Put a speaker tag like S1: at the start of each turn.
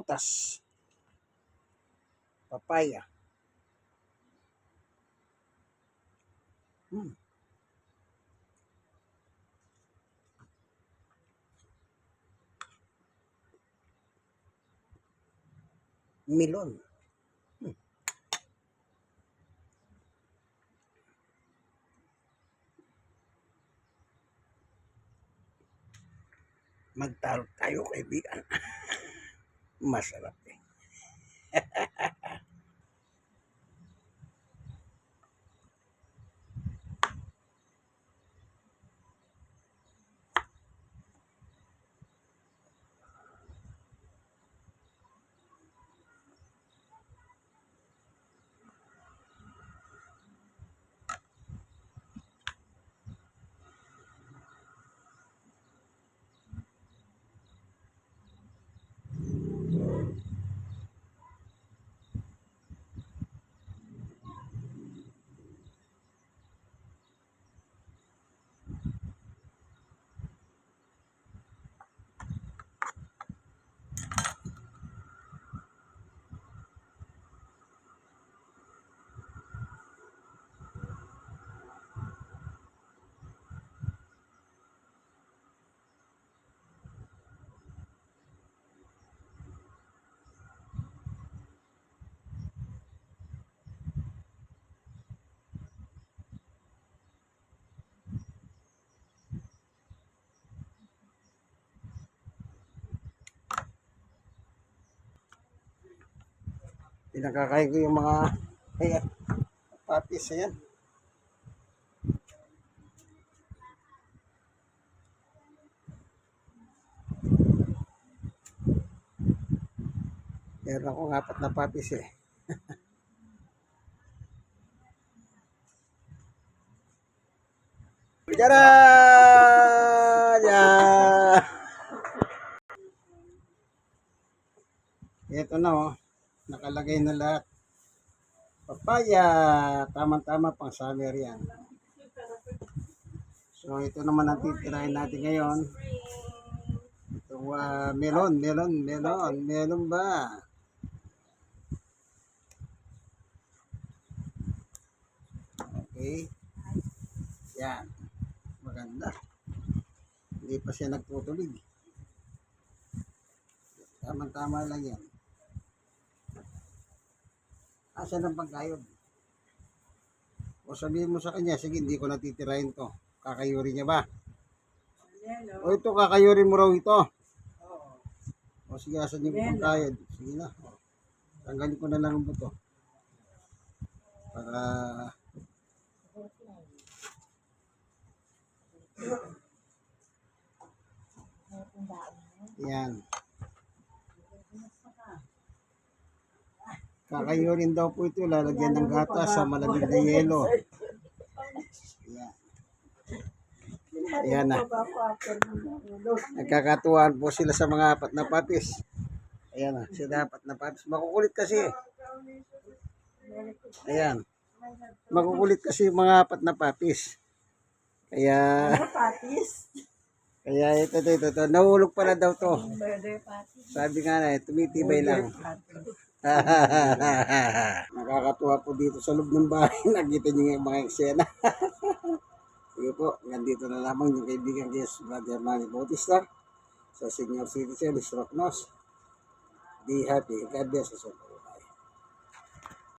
S1: prutas. Papaya. Melon. Magtalo tayo, kaibigan. Masarap eh. Pinakakain ko yung mga ayan, papis, ayan. Meron akong 4 na papis eh. Tara! Yan! Ito na oh. Nakalagay na lahat. Papaya. Tama-tama pang summer yan. So ito naman ang titirahin natin ngayon. Itong melon ba? Okay. Yan. Maganda. Hindi pa siya nagtutulig. Tama-tama lang yan. Asan ang pagkayod? O sabihin mo sa kanya, sige, hindi ko natitirahin to. Kakayuri niya ba? O ito, kakayuri mo raw ito. O sige, asan yung pagkayod? Sige na. O, tanggalin ko na lang ang buto. Para... Yan. Kakayurin daw po ito, lalagyan ng gatas sa malamig na yelo. Yan. Ayan na. Nagkakatuwaan po sila sa mga 4 na papis. Ayan na, sila 4 na papis. Makukulit kasi. Ayan. Makukulit kasi yung mga 4 na papis. Kaya... Kaya ito. Nahulog pala daw to. Sabi nga na, tumitibay lang. Nakakatuwa po dito sa loob ng bahay. Nakita niyo yung mga eksena. Sige po, nandito na lamang yung kaibigan ko, Brother Manny Bautista, sa Senior Citizen, Rocknos. Be happy. God bless us all.